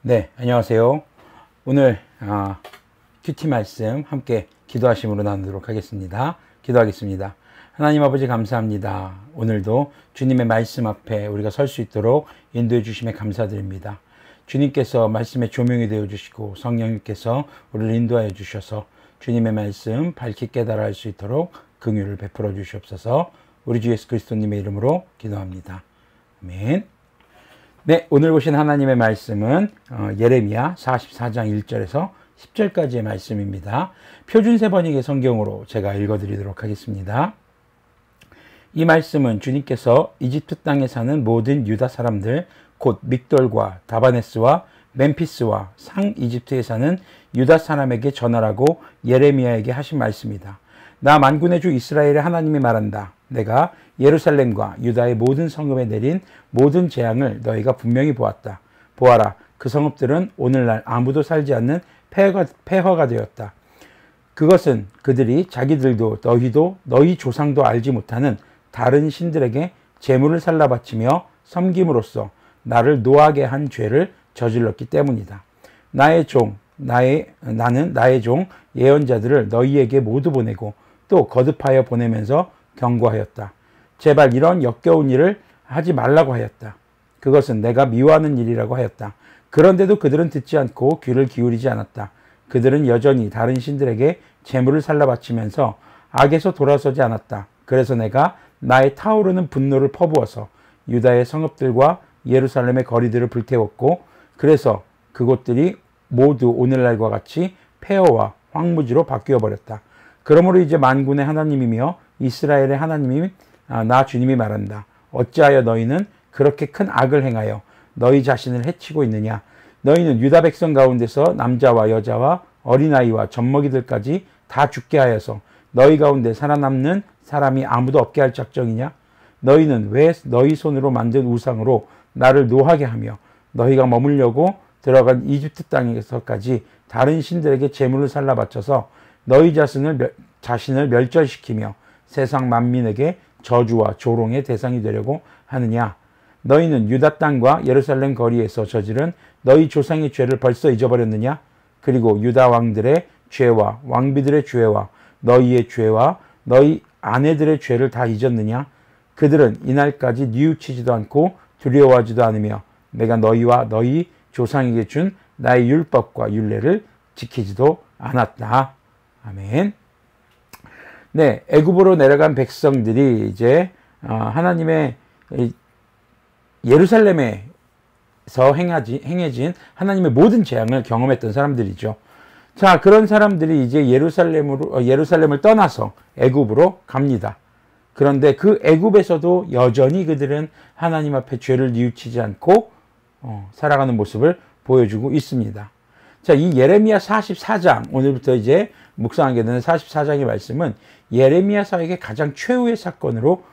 네, 안녕하세요. 오늘 큐티 말씀 함께 기도하심으로 나누도록 하겠습니다. 기도하겠습니다. 하나님 아버지 감사합니다. 오늘도 주님의 말씀 앞에 우리가 설 수 있도록 인도해 주심에 감사드립니다. 주님께서 말씀의 조명이 되어 주시고 성령님께서 우리를 인도하여 주셔서 주님의 말씀 밝히 깨달아 할 수 있도록 긍휼을 베풀어 주시옵소서. 우리 주 예수 그리스도님의 이름으로 기도합니다. 아멘. 네, 오늘 보신 하나님의 말씀은 예레미야 44장 1절에서 10절까지의 말씀입니다. 표준세 번역의 성경으로 제가 읽어드리도록 하겠습니다. 이 말씀은 주님께서 이집트 땅에 사는 모든 유다 사람들 곧 믹돌과 다바네스와 멤피스와 상 이집트에 사는 유다 사람에게 전하라고 예레미야에게 하신 말씀이다. 나 만군의 주 이스라엘의 하나님이 말한다. 내가 예루살렘과 유다의 모든 성읍에 내린 모든 재앙을 너희가 분명히 보았다. 보아라, 그 성읍들은 오늘날 아무도 살지 않는 폐허가 되었다. 그것은 그들이 자기들도 너희도 너희 조상도 알지 못하는 다른 신들에게 제물을 살라 바치며 섬김으로써 나를 노하게 한 죄를 저질렀기 때문이다. 나는 나의 종 예언자들을 너희에게 모두 보내고 또 거듭하여 보내면서 경고하였다. 제발 이런 역겨운 일을 하지 말라고 하였다. 그것은 내가 미워하는 일이라고 하였다. 그런데도 그들은 듣지 않고 귀를 기울이지 않았다. 그들은 여전히 다른 신들에게 제물을 살라 바치면서 악에서 돌아서지 않았다. 그래서 내가 나의 타오르는 분노를 퍼부어서 유다의 성읍들과 예루살렘의 거리들을 불태웠고, 그래서 그곳들이 모두 오늘날과 같이 폐허와 황무지로 바뀌어 버렸다. 그러므로 이제 만군의 하나님이며 이스라엘의 하나님인 나 주님이 말한다. 어찌하여 너희는 그렇게 큰 악을 행하여 너희 자신을 해치고 있느냐? 너희는 유다 백성 가운데서 남자와 여자와 어린아이와 젖먹이들까지 다 죽게 하여서 너희 가운데 살아남는 사람이 아무도 없게 할 작정이냐? 너희는 왜 너희 손으로 만든 우상으로 나를 노하게 하며 너희가 머물려고 들어간 이집트 땅에서까지 다른 신들에게 제물을 살라 바쳐서 너희 자신을 멸절시키며 세상 만민에게 저주와 조롱의 대상이 되려고 하느냐? 너희는 유다 땅과 예루살렘 거리에서 저지른 너희 조상의 죄를 벌써 잊어버렸느냐? 그리고 유다 왕들의 죄와 왕비들의 죄와 너희의 죄와 너희 아내들의 죄를 다 잊었느냐? 그들은 이날까지 뉘우치지도 않고 두려워하지도 않으며 내가 너희와 너희 조상에게 준 나의 율법과 율례를 지키지도 않았다. 아멘. 네, 애굽으로 내려간 백성들이 이제 하나님의 예루살렘에서 행해진 하나님의 모든 재앙을 경험했던 사람들이죠. 자, 그런 사람들이 이제 예루살렘을 떠나서 애굽으로 갑니다. 그런데 그 애굽에서도 여전히 그들은 하나님 앞에 죄를 뉘우치지 않고 살아가는 모습을 보여주고 있습니다. 자, 이 예레미야 44장, 오늘부터 이제 묵상하게 되는 44장의 말씀은 예레미야 사역의 가장 최후의 사건으로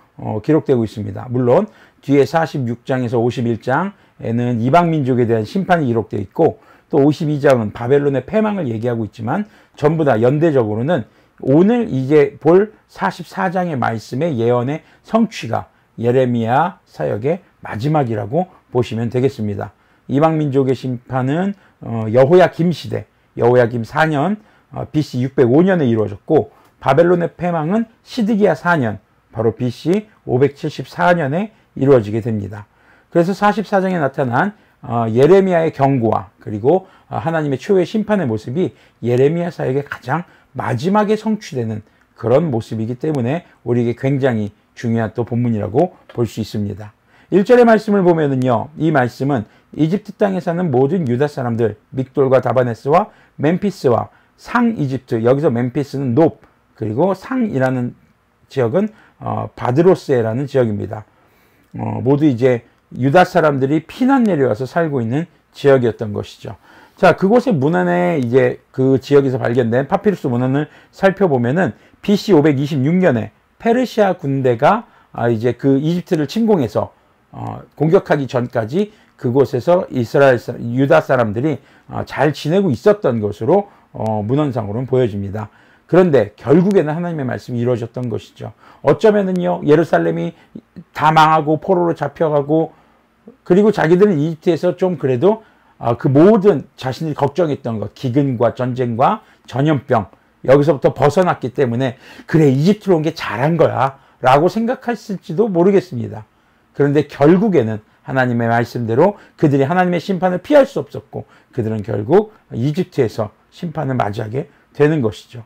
기록되고 있습니다. 물론 뒤에 46장에서 51장에는 이방민족에 대한 심판이 기록되어 있고, 또 52장은 바벨론의 패망을 얘기하고 있지만 전부 다 연대적으로는 오늘 이제 볼 44장의 말씀의 예언의 성취가 예레미야 사역의 마지막이라고 보시면 되겠습니다. 이방민족의 심판은 여호야김 시대, 여호야김 4년 BC 605년에 이루어졌고, 바벨론의 패망은 시드기야 4년, 바로 BC 574년에 이루어지게 됩니다. 그래서 44장에 나타난 예레미야의 경고와 그리고 하나님의 최후의 심판의 모습이 예레미야 사역의 가장 마지막에 성취되는 그런 모습이기 때문에 우리에게 굉장히 중요한 또 본문이라고 볼 수 있습니다. 1절의 말씀을 보면은요, 이 말씀은 이집트 땅에 사는 모든 유다 사람들, 믹돌과 다바네스와 멤피스와 상 이집트, 여기서 멤피스는 높, 그리고 상이라는 지역은 바드로스에라는 지역입니다. 모두 이제 유다 사람들이 피난 내려와서 살고 있는 지역이었던 것이죠. 자, 그곳의 문헌에 이제 그 지역에서 발견된 파피루스 문헌을 살펴보면은 BC 526년에 페르시아 군대가 이제 그 이집트를 침공해서 공격하기 전까지 그곳에서 유다 사람들이 잘 지내고 있었던 것으로 문헌상으로는 보여집니다. 그런데 결국에는 하나님의 말씀이 이루어졌던 것이죠. 어쩌면은요, 예루살렘이 다 망하고 포로로 잡혀가고, 그리고 자기들은 이집트에서 좀 그래도 그 모든 자신들이 걱정했던 것, 기근과 전쟁과 전염병, 여기서부터 벗어났기 때문에 그래, 이집트로 온 게 잘한 거야 라고 생각했을지도 모르겠습니다. 그런데 결국에는 하나님의 말씀대로 그들이 하나님의 심판을 피할 수 없었고 그들은 결국 이집트에서 심판을 맞이하게 되는 것이죠.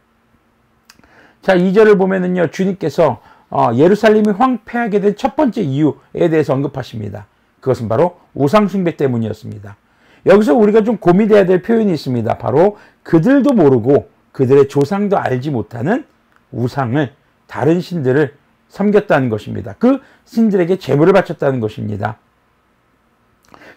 자, 2절을 보면은요, 주님께서 예루살렘이 황폐하게 된 첫 번째 이유에 대해서 언급하십니다. 그것은 바로 우상숭배 때문이었습니다. 여기서 우리가 좀 고민해야 될 표현이 있습니다. 바로 그들도 모르고 그들의 조상도 알지 못하는 우상을, 다른 신들을 섬겼다는 것입니다. 그 신들에게 제물을 바쳤다는 것입니다.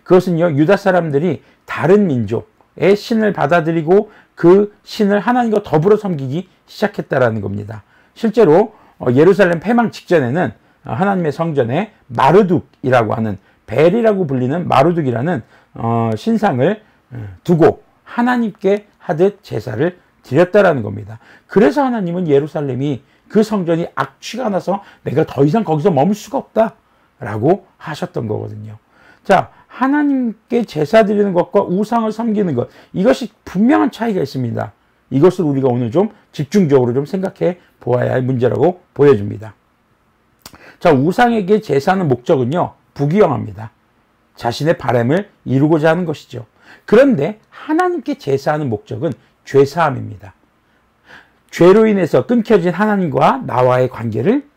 그것은요, 유다 사람들이 다른 민족의 신을 받아들이고 그 신을 하나님과 더불어 섬기기 시작했다라는 겁니다. 실제로 예루살렘 폐망 직전에는 하나님의 성전에 마르둑이라고 하는, 벨이라고 불리는 마르둑이라는 신상을 두고 하나님께 하듯 제사를 드렸다라는 겁니다. 그래서 하나님은 예루살렘이, 그 성전이 악취가 나서 내가 더 이상 거기서 머물 수가 없다라고 하셨던 거거든요. 자, 하나님께 제사 드리는 것과 우상을 섬기는 것, 이것이 분명한 차이가 있습니다. 이것을 우리가 오늘 좀 집중적으로 좀 생각해 보아야 할 문제라고 보여집니다. 자, 우상에게 제사하는 목적은요, 부귀영합니다. 자신의 바람을 이루고자 하는 것이죠. 그런데 하나님께 제사하는 목적은 죄사함입니다. 죄로 인해서 끊겨진 하나님과 나와의 관계를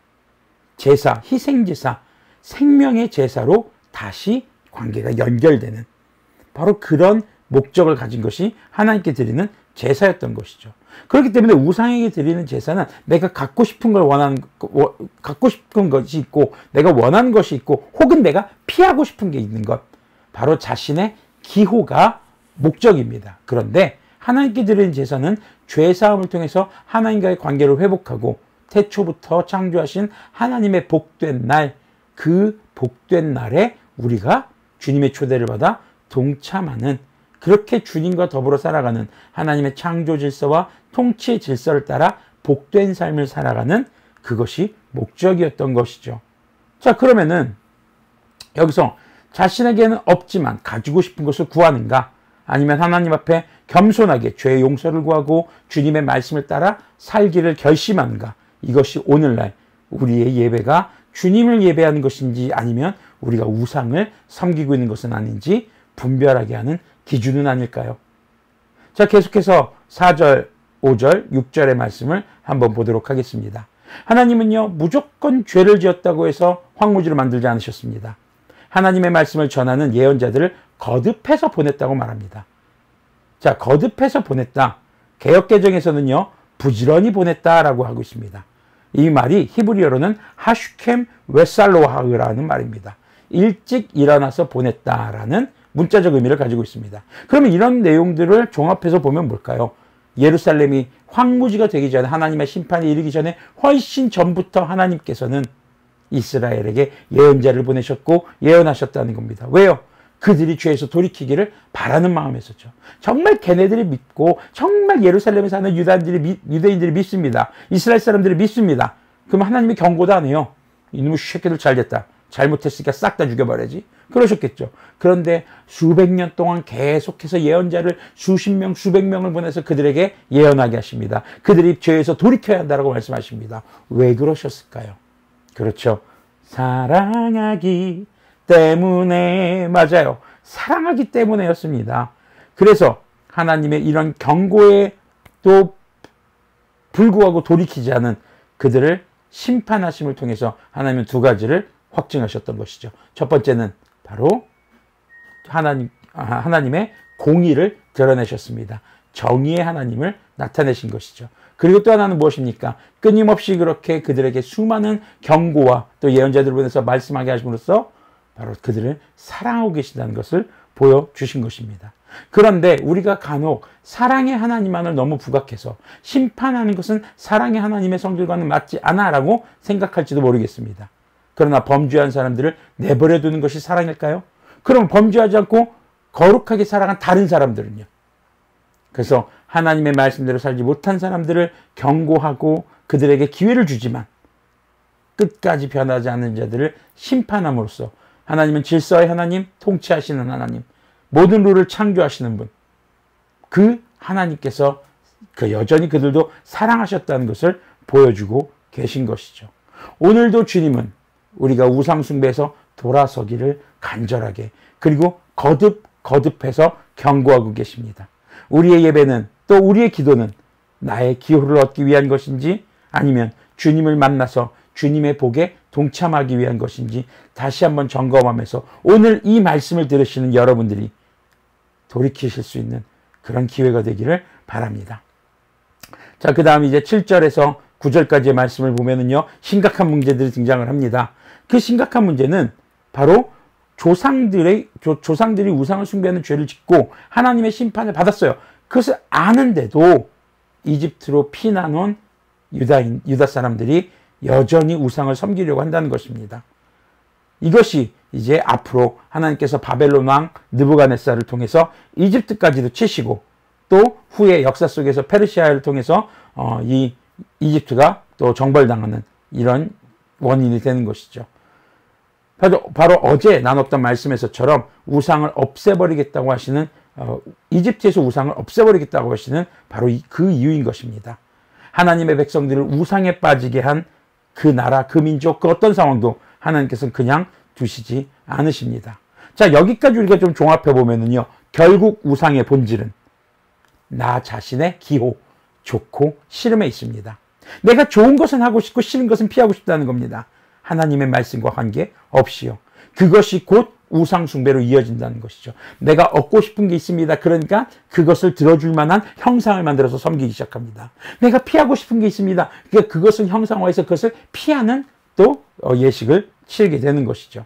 제사, 희생제사, 생명의 제사로 다시 관계가 연결되는, 바로 그런 목적을 가진 것이 하나님께 드리는 제사였던 것이죠. 그렇기 때문에 우상에게 드리는 제사는 내가 갖고 싶은 걸 갖고 싶은 것이 있고, 내가 원하는 것이 있고, 혹은 내가 피하고 싶은 게 있는 것, 바로 자신의 기호가 목적입니다. 그런데 하나님께 드리는 제사는 죄사함을 통해서 하나님과의 관계를 회복하고 태초부터 창조하신 하나님의 복된 날, 그 복된 날에 우리가 주님의 초대를 받아 동참하는, 그렇게 주님과 더불어 살아가는, 하나님의 창조 질서와 통치 질서를 따라 복된 삶을 살아가는, 그것이 목적이었던 것이죠. 자, 그러면은 여기서 자신에게는 없지만 가지고 싶은 것을 구하는가, 아니면 하나님 앞에 겸손하게 죄의 용서를 구하고 주님의 말씀을 따라 살기를 결심하는가, 이것이 오늘날 우리의 예배가 주님을 예배하는 것인지 아니면 우리가 우상을 섬기고 있는 것은 아닌지 분별하게 하는 기준은 아닐까요? 자, 계속해서 4절, 5절, 6절의 말씀을 한번 보도록 하겠습니다. 하나님은요, 무조건 죄를 지었다고 해서 황무지를 만들지 않으셨습니다. 하나님의 말씀을 전하는 예언자들을 거듭해서 보냈다고 말합니다. 자, 거듭해서 보냈다. 개역개정에서는요, 부지런히 보냈다라고 하고 있습니다. 이 말이 히브리어로는 하슈켐 웨살로하으라는 말입니다. 일찍 일어나서 보냈다라는 문자적 의미를 가지고 있습니다. 그러면 이런 내용들을 종합해서 보면 뭘까요? 예루살렘이 황무지가 되기 전에, 하나님의 심판이 이르기 전에 훨씬 전부터 하나님께서는 이스라엘에게 예언자를 보내셨고 예언하셨다는 겁니다. 왜요? 그들이 죄에서 돌이키기를 바라는 마음에서죠. 정말 걔네들이 믿고, 정말 예루살렘에 사는 유대인들이 믿습니다. 이스라엘 사람들이 믿습니다. 그럼 하나님이 경고도 안 해요. 이놈의 새끼들 잘됐다. 잘못했으니까 싹 다 죽여버려야지. 그러셨겠죠. 그런데 수백 년 동안 계속해서 예언자를 수십 명, 수백 명을 보내서 그들에게 예언하게 하십니다. 그들이 죄에서 돌이켜야 한다고 말씀하십니다. 왜 그러셨을까요? 그렇죠. 사랑하기 때문에, 맞아요. 사랑하기 때문에였습니다. 그래서 하나님의 이런 경고에도 불구하고 돌이키지 않은 그들을 심판하심을 통해서 하나님은 두 가지를 확증하셨던 것이죠. 첫 번째는 바로 하나님의 공의를 드러내셨습니다. 정의의 하나님을 나타내신 것이죠. 그리고 또 하나는 무엇입니까? 끊임없이 그렇게 그들에게 수많은 경고와 또 예언자들을 보내서 말씀하게 하심으로써 바로 그들을 사랑하고 계신다는 것을 보여주신 것입니다. 그런데 우리가 간혹 사랑의 하나님만을 너무 부각해서 심판하는 것은 사랑의 하나님의 성질과는 맞지 않아 라고 생각할지도 모르겠습니다. 그러나 범죄한 사람들을 내버려 두는 것이 사랑일까요? 그럼 범죄하지 않고 거룩하게 살아간 다른 사람들은요? 그래서 하나님의 말씀대로 살지 못한 사람들을 경고하고 그들에게 기회를 주지만 끝까지 변하지 않는 자들을 심판함으로써, 하나님은 질서의 하나님, 통치하시는 하나님, 모든 룰을 창조하시는 분, 그 하나님께서 여전히 그들도 사랑하셨다는 것을 보여주고 계신 것이죠. 오늘도 주님은 우리가 우상숭배에서 돌아서기를 간절하게, 그리고 거듭해서 경고하고 계십니다. 우리의 예배는, 또 우리의 기도는 나의 기호를 얻기 위한 것인지, 아니면 주님을 만나서 주님의 복에 동참하기 위한 것인지 다시 한번 점검하면서 오늘 이 말씀을 들으시는 여러분들이 돌이키실 수 있는 그런 기회가 되기를 바랍니다. 자, 그 다음 이제 7절에서 9절까지의 말씀을 보면은요, 심각한 문제들이 등장을 합니다. 그 심각한 문제는 바로 조상들이 우상을 숭배하는 죄를 짓고 하나님의 심판을 받았어요. 그것을 아는데도 이집트로 피난 온 유다 사람들이 여전히 우상을 섬기려고 한다는 것입니다. 이것이 이제 앞으로 하나님께서 바벨론 왕 느부갓네살을 통해서 이집트까지도 치시고, 또 후에 역사 속에서 페르시아를 통해서 이 이집트가 또 정벌당하는 이런 원인이 되는 것이죠. 바로 어제 나눴던 말씀에서처럼 우상을 없애버리겠다고 하시는, 이집트에서 우상을 없애버리겠다고 하시는 바로 그 이유인 것입니다. 하나님의 백성들을 우상에 빠지게 한 그 나라, 그 민족, 그 어떤 상황도 하나님께서는 그냥 두시지 않으십니다. 자, 여기까지 우리가 좀 종합해 보면은요, 결국 우상의 본질은 나 자신의 기호, 좋고 싫음에 있습니다. 내가 좋은 것은 하고 싶고 싫은 것은 피하고 싶다는 겁니다. 하나님의 말씀과 관계 없이요. 그것이 곧 우상 숭배로 이어진다는 것이죠. 내가 얻고 싶은 게 있습니다. 그러니까 그것을 들어줄 만한 형상을 만들어서 섬기기 시작합니다. 내가 피하고 싶은 게 있습니다. 그러니까 그것을 형상화해서 그것을 피하는 또 예식을 치르게 되는 것이죠.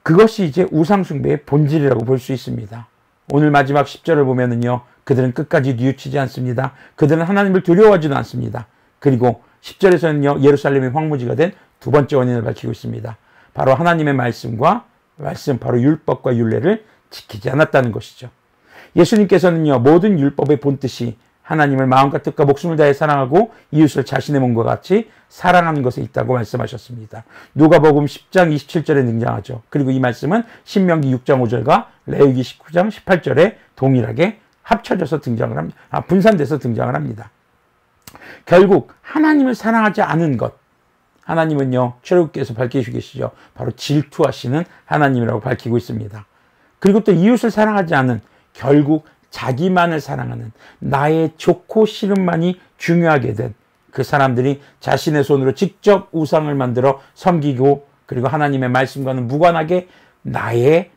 그것이 이제 우상 숭배의 본질이라고 볼 수 있습니다. 오늘 마지막 10절을 보면은요, 그들은 끝까지 뉘우치지 않습니다. 그들은 하나님을 두려워하지도 않습니다. 그리고 10절에서는요, 예루살렘이 황무지가 된 두 번째 원인을 밝히고 있습니다. 바로 하나님의 바로 율법과 율례를 지키지 않았다는 것이죠. 예수님께서는요, 모든 율법의 본뜻이 하나님을 마음과 뜻과 목숨을 다해 사랑하고 이웃을 자신의 몸과 같이 사랑하는 것에 있다고 말씀하셨습니다. 누가복음 10장 27절에 등장하죠. 그리고 이 말씀은 신명기 6장 5절과 레위기 19장 18절에 동일하게 합쳐져서 등장을 합니다. 분산돼서 등장을 합니다. 결국 하나님을 사랑하지 않은 것, 하나님은요, 출애굽기에서 밝히시고 계시죠. 바로 질투하시는 하나님이라고 밝히고 있습니다. 그리고 또 이웃을 사랑하지 않은, 결국 자기만을 사랑하는, 나의 좋고 싫음만이 중요하게 된 그 사람들이 자신의 손으로 직접 우상을 만들어 섬기고, 그리고 하나님의 말씀과는 무관하게 나의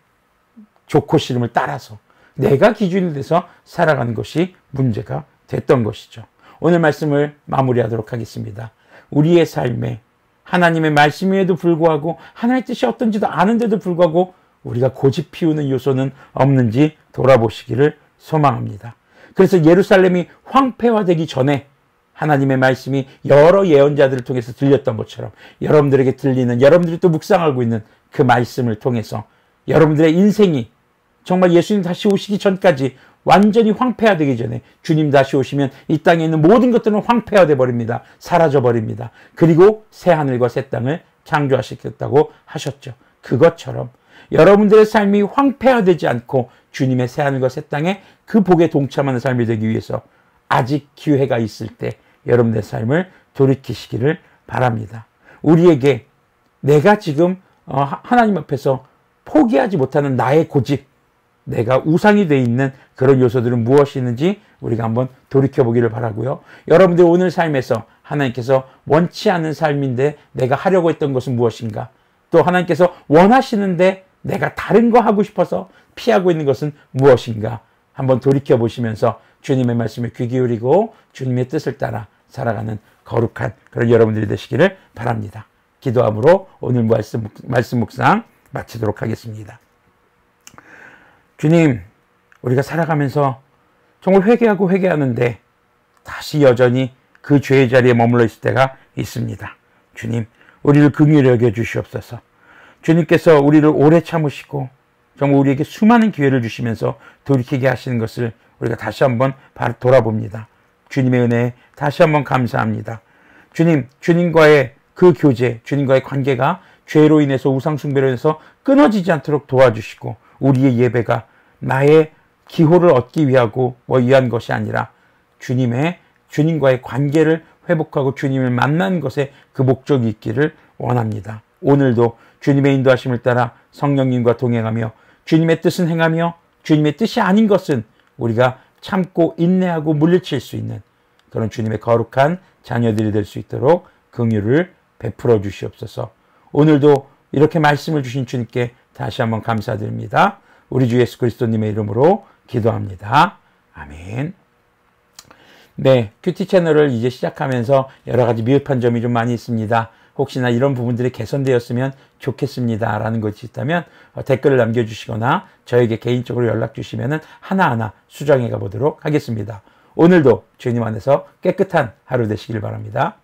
좋고 싫음을 따라서 내가 기준이 돼서 살아가는 것이 문제가 됐던 것이죠. 오늘 말씀을 마무리하도록 하겠습니다. 우리의 삶에 하나님의 말씀임에도 불구하고, 하나님의 뜻이 어떤지도 아는데도 불구하고 우리가 고집 피우는 요소는 없는지 돌아보시기를 소망합니다. 그래서 예루살렘이 황폐화되기 전에 하나님의 말씀이 여러 예언자들을 통해서 들렸던 것처럼, 여러분들에게 들리는, 여러분들이 또 묵상하고 있는 그 말씀을 통해서 여러분들의 인생이 정말 예수님 다시 오시기 전까지 완전히 황폐화되기 전에, 주님 다시 오시면 이 땅에 있는 모든 것들은 황폐화돼 버립니다. 사라져 버립니다. 그리고 새 하늘과 새 땅을 창조하시겠다고 하셨죠. 그것처럼 여러분들의 삶이 황폐화되지 않고 주님의 새 하늘과 새 땅에 그 복에 동참하는 삶이 되기 위해서 아직 기회가 있을 때 여러분의 삶을 돌이키시기를 바랍니다. 우리에게 내가 지금 하나님 앞에서 포기하지 못하는 나의 고집, 내가 우상이 돼 있는 그런 요소들은 무엇이 있는지 우리가 한번 돌이켜보기를 바라고요. 여러분들 오늘 삶에서 하나님께서 원치 않는 삶인데 내가 하려고 했던 것은 무엇인가? 또 하나님께서 원하시는데 내가 다른 거 하고 싶어서 피하고 있는 것은 무엇인가? 한번 돌이켜보시면서 주님의 말씀에 귀 기울이고 주님의 뜻을 따라 살아가는 거룩한 그런 여러분들이 되시기를 바랍니다. 기도함으로 오늘 말씀 묵상 마치도록 하겠습니다. 주님, 우리가 살아가면서 정말 회개하고 회개하는데 다시 여전히 그 죄의 자리에 머물러 있을 때가 있습니다. 주님, 우리를 긍휼히 여겨 주시옵소서. 주님께서 우리를 오래 참으시고 정말 우리에게 수많은 기회를 주시면서 돌이키게 하시는 것을 우리가 다시 한번 돌아봅니다. 주님의 은혜에 다시 한번 감사합니다. 주님, 주님과의 그 교제, 주님과의 관계가 죄로 인해서 우상 숭배로 인해서 끊어지지 않도록 도와주시고 우리의 예배가 나의 기호를 얻기 위한 것이 아니라 주님과의 관계를 회복하고 주님을 만난 것에 그 목적이 있기를 원합니다. 오늘도 주님의 인도하심을 따라 성령님과 동행하며 주님의 뜻은 행하며 주님의 뜻이 아닌 것은 우리가 참고 인내하고 물리칠 수 있는 그런 주님의 거룩한 자녀들이 될 수 있도록 긍휼을 베풀어 주시옵소서. 오늘도 이렇게 말씀을 주신 주님께 다시 한번 감사드립니다. 우리 주 예수 그리스도님의 이름으로 기도합니다. 아멘. 네, 큐티 채널을 이제 시작하면서 여러 가지 미흡한 점이 좀 많이 있습니다. 혹시나 이런 부분들이 개선되었으면 좋겠습니다 라는 것이 있다면 댓글을 남겨주시거나 저에게 개인적으로 연락 주시면 하나하나 수정해 가보도록 하겠습니다. 오늘도 주님 안에서 깨끗한 하루 되시길 바랍니다.